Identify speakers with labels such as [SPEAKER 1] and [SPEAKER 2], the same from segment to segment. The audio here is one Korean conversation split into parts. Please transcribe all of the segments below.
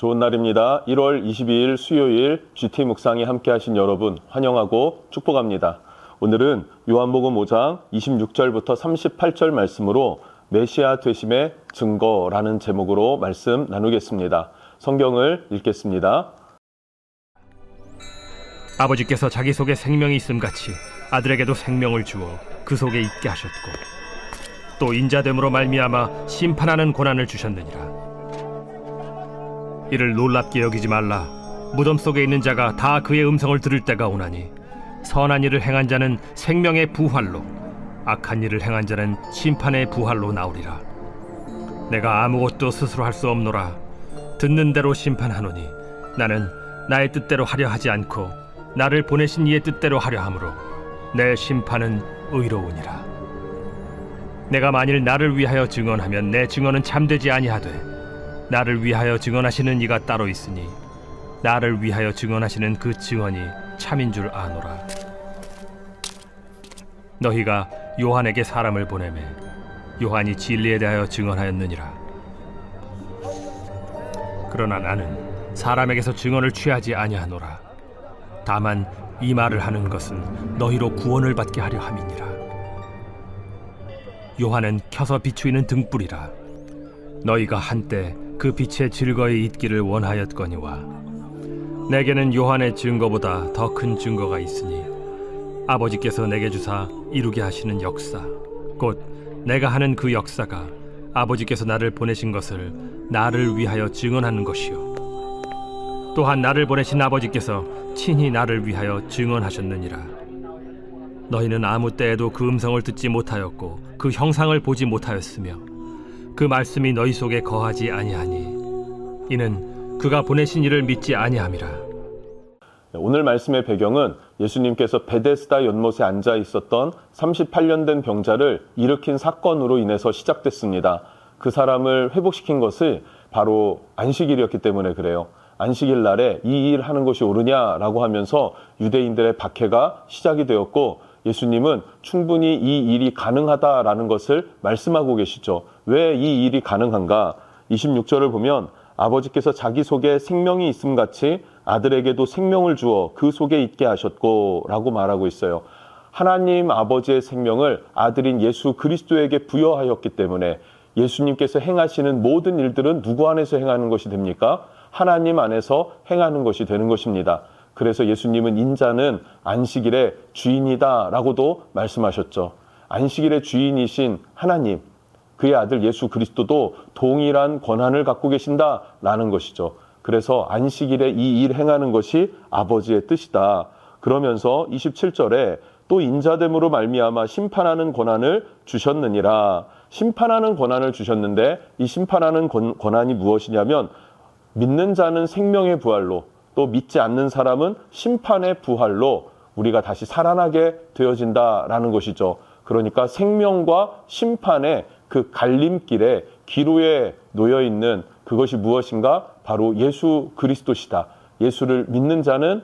[SPEAKER 1] 좋은 날입니다. 1월 22일 수요일 GT 묵상에 함께 하신 여러분 환영하고 축복합니다. 오늘은 요한복음 5장 26절부터 38절 말씀으로 메시아 되심의 증거라는 제목으로 말씀 나누겠습니다. 성경을 읽겠습니다.
[SPEAKER 2] 아버지께서 자기 속에 생명이 있음같이 아들에게도 생명을 주어 그 속에 있게 하셨고 또 인자됨으로 말미암아 심판하는 고난을 주셨느니라. 이를 놀랍게 여기지 말라. 무덤 속에 있는 자가 다 그의 음성을 들을 때가 오나니 선한 일을 행한 자는 생명의 부활로, 악한 일을 행한 자는 심판의 부활로 나오리라. 내가 아무것도 스스로 할 수 없노라. 듣는 대로 심판하노니 나는 나의 뜻대로 하려 하지 않고 나를 보내신 이의 뜻대로 하려 함으로 내 심판은 의로우니라. 내가 만일 나를 위하여 증언하면 내 증언은 참되지 아니하되 나를 위하여 증언하시는 이가 따로 있으니 나를 위하여 증언하시는 그 증언이 참인 줄 아노라. 너희가 요한에게 사람을 보내매 요한이 진리에 대하여 증언하였느니라. 그러나 나는 사람에게서 증언을 취하지 아니하노라. 다만 이 말을 하는 것은 너희로 구원을 받게 하려 함이니라. 요한은 켜서 비추이는 등불이라. 너희가 한때 그 빛에 즐거이 있기를 원하였거니와 내게는 요한의 증거보다 더 큰 증거가 있으니 아버지께서 내게 주사 이루게 하시는 역사, 곧 내가 하는 그 역사가 아버지께서 나를 보내신 것을 나를 위하여 증언하는 것이요 또한 나를 보내신 아버지께서 친히 나를 위하여 증언하셨느니라. 너희는 아무 때에도 그 음성을 듣지 못하였고 그 형상을 보지 못하였으며 그 말씀이 너희 속에 거하지 아니하니 이는 그가 보내신 이를 믿지 아니함이라.
[SPEAKER 1] 오늘 말씀의 배경은 예수님께서 베데스다 연못에 앉아 있었던 38년 된 병자를 일으킨 사건으로 인해서 시작됐습니다. 그 사람을 회복시킨 것이 바로 안식일이었기 때문에 그래요. 안식일 날에 이 일 하는 것이 옳으냐라고 하면서 유대인들의 박해가 시작이 되었고 예수님은 충분히 이 일이 가능하다라는 것을 말씀하고 계시죠. 왜 이 일이 가능한가? 26절을 보면 아버지께서 자기 속에 생명이 있음같이 아들에게도 생명을 주어 그 속에 있게 하셨고 라고 말하고 있어요. 하나님 아버지의 생명을 아들인 예수 그리스도에게 부여하였기 때문에 예수님께서 행하시는 모든 일들은 누구 안에서 행하는 것이 됩니까? 하나님 안에서 행하는 것이 되는 것입니다. 그래서 예수님은 인자는 안식일의 주인이다 라고도 말씀하셨죠. 안식일의 주인이신 하나님, 그의 아들 예수 그리스도도 동일한 권한을 갖고 계신다라는 것이죠. 그래서 안식일에 이 일 행하는 것이 아버지의 뜻이다. 그러면서 27절에 또 인자됨으로 말미암아 심판하는 권한을 주셨느니라. 심판하는 권한을 주셨는데 이 심판하는 권한이 무엇이냐면 믿는 자는 생명의 부활로 또 믿지 않는 사람은 심판의 부활로 우리가 다시 살아나게 되어진다라는 것이죠. 그러니까 생명과 심판의 그 갈림길에 기로에 놓여 있는 그것이 무엇인가? 바로 예수 그리스도시다. 예수를 믿는 자는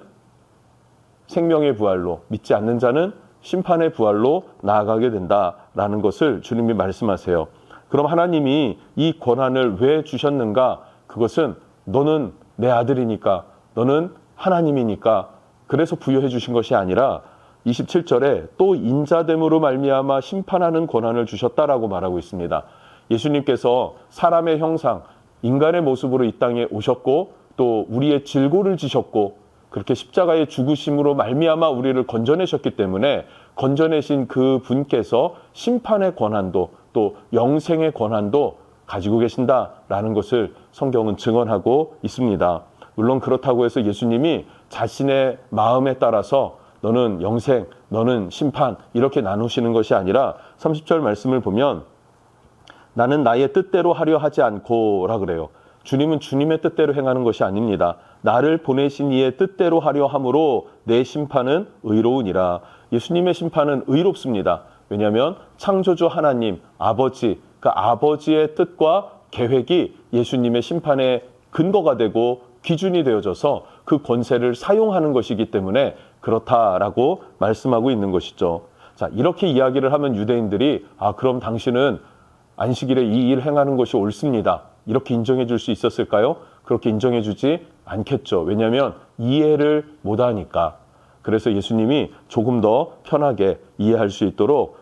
[SPEAKER 1] 생명의 부활로, 믿지 않는 자는 심판의 부활로 나아가게 된다라는 것을 주님이 말씀하세요. 그럼 하나님이 이 권한을 왜 주셨는가? 그것은 너는 내 아들이니까, 너는 하나님이니까 그래서 부여해 주신 것이 아니라 27절에 또 인자됨으로 말미암아 심판하는 권한을 주셨다라고 말하고 있습니다. 예수님께서 사람의 형상, 인간의 모습으로 이 땅에 오셨고 또 우리의 질고를 지셨고 그렇게 십자가의 죽으심으로 말미암아 우리를 건져내셨기 때문에 건져내신 그 분께서 심판의 권한도 또 영생의 권한도 가지고 계신다라는 것을 성경은 증언하고 있습니다. 물론 그렇다고 해서 예수님이 자신의 마음에 따라서 너는 영생, 너는 심판 이렇게 나누시는 것이 아니라 30절 말씀을 보면 나는 나의 뜻대로 하려 하지 않고라 그래요. 주님은 주님의 뜻대로 행하는 것이 아닙니다. 나를 보내신 이의 뜻대로 하려 함으로 내 심판은 의로우니라. 예수님의 심판은 의롭습니다. 왜냐하면 창조주 하나님, 아버지, 그 아버지의 뜻과 계획이 예수님의 심판의 근거가 되고 기준이 되어져서 그 권세를 사용하는 것이기 때문에 그렇다라고 말씀하고 있는 것이죠. 자, 이렇게 이야기를 하면 유대인들이 그럼 당신은 안식일에 이 일 행하는 것이 옳습니다. 이렇게 인정해 줄 수 있었을까요? 그렇게 인정해 주지 않겠죠. 왜냐하면 이해를 못하니까. 그래서 예수님이 조금 더 편하게 이해할 수 있도록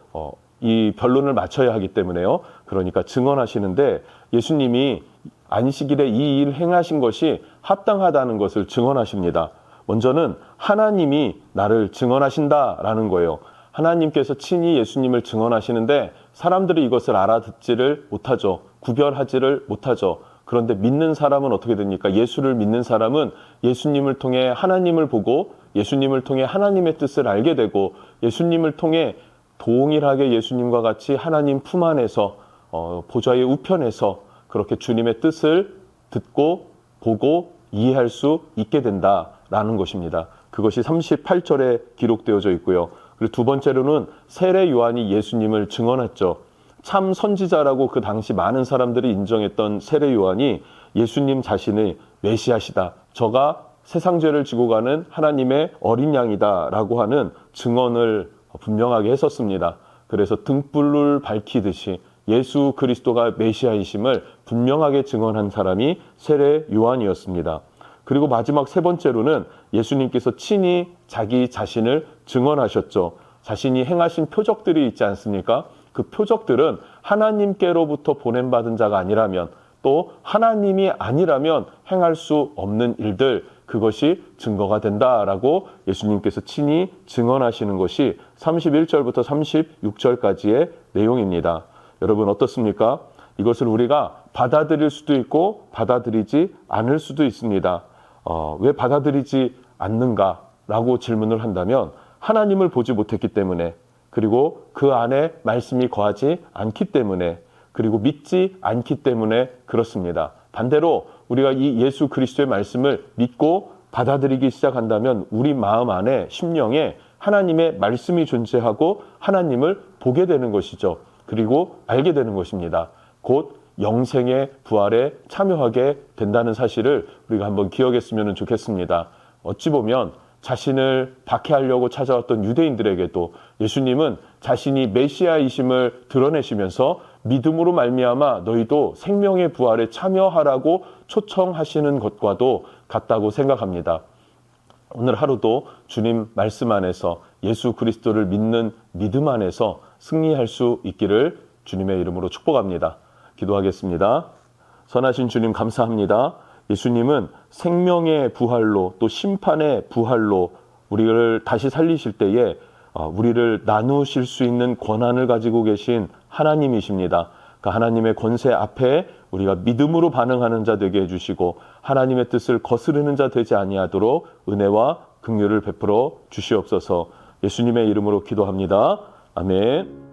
[SPEAKER 1] 이 변론을 맞춰야 하기 때문에요. 그러니까 증언하시는데 예수님이 안식일에 이 일 행하신 것이 합당하다는 것을 증언하십니다. 먼저는 하나님이 나를 증언하신다라는 거예요. 하나님께서 친히 예수님을 증언하시는데 사람들이 이것을 알아듣지를 못하죠. 구별하지를 못하죠. 그런데 믿는 사람은 어떻게 됩니까? 예수를 믿는 사람은 예수님을 통해 하나님을 보고 예수님을 통해 하나님의 뜻을 알게 되고 예수님을 통해 동일하게 예수님과 같이 하나님 품 안에서 보좌의 우편에서 그렇게 주님의 뜻을 듣고 보고 이해할 수 있게 된다라는 것입니다. 그것이 38절에 기록되어져 있고요. 그리고 두 번째로는 세례 요한이 예수님을 증언했죠. 참 선지자라고 그 당시 많은 사람들이 인정했던 세례 요한이 예수님 자신의 메시아시다. 저가 세상 죄를 지고 가는 하나님의 어린 양이다라고 하는 증언을 분명하게 했었습니다. 그래서 등불을 밝히듯이 예수 그리스도가 메시아이심을 분명하게 증언한 사람이 세례 요한이었습니다. 그리고 마지막 세 번째로는 예수님께서 친히 자기 자신을 증언하셨죠. 자신이 행하신 표적들이 있지 않습니까? 그 표적들은 하나님께로부터 보냄받은 자가 아니라면 또 하나님이 아니라면 행할 수 없는 일들, 그것이 증거가 된다라고 예수님께서 친히 증언하시는 것이 31절부터 36절까지의 내용입니다. 여러분 어떻습니까? 이것을 우리가 받아들일 수도 있고 받아들이지 않을 수도 있습니다. 왜 받아들이지 않는가라고 질문을 한다면 하나님을 보지 못했기 때문에, 그리고 그 안에 말씀이 거하지 않기 때문에, 그리고 믿지 않기 때문에 그렇습니다. 반대로 우리가 이 예수 그리스도의 말씀을 믿고 받아들이기 시작한다면 우리 마음 안에 심령에 하나님의 말씀이 존재하고 하나님을 보게 되는 것이죠. 그리고 알게 되는 것입니다. 곧 영생의 부활에 참여하게 된다는 사실을 우리가 한번 기억했으면 좋겠습니다. 어찌 보면 자신을 박해하려고 찾아왔던 유대인들에게도 예수님은 자신이 메시아이심을 드러내시면서 믿음으로 말미암아 너희도 생명의 부활에 참여하라고 초청하시는 것과도 같다고 생각합니다. 오늘 하루도 주님 말씀 안에서 예수 그리스도를 믿는 믿음 안에서 승리할 수 있기를 주님의 이름으로 축복합니다. 기도하겠습니다. 선하신 주님 감사합니다. 예수님은 생명의 부활로 또 심판의 부활로 우리를 다시 살리실 때에 우리를 나누실 수 있는 권한을 가지고 계신 하나님이십니다. 그 하나님의 권세 앞에 우리가 믿음으로 반응하는 자 되게 해주시고 하나님의 뜻을 거스르는 자 되지 아니하도록 은혜와 긍휼을 베풀어 주시옵소서. 예수님의 이름으로 기도합니다. 아멘.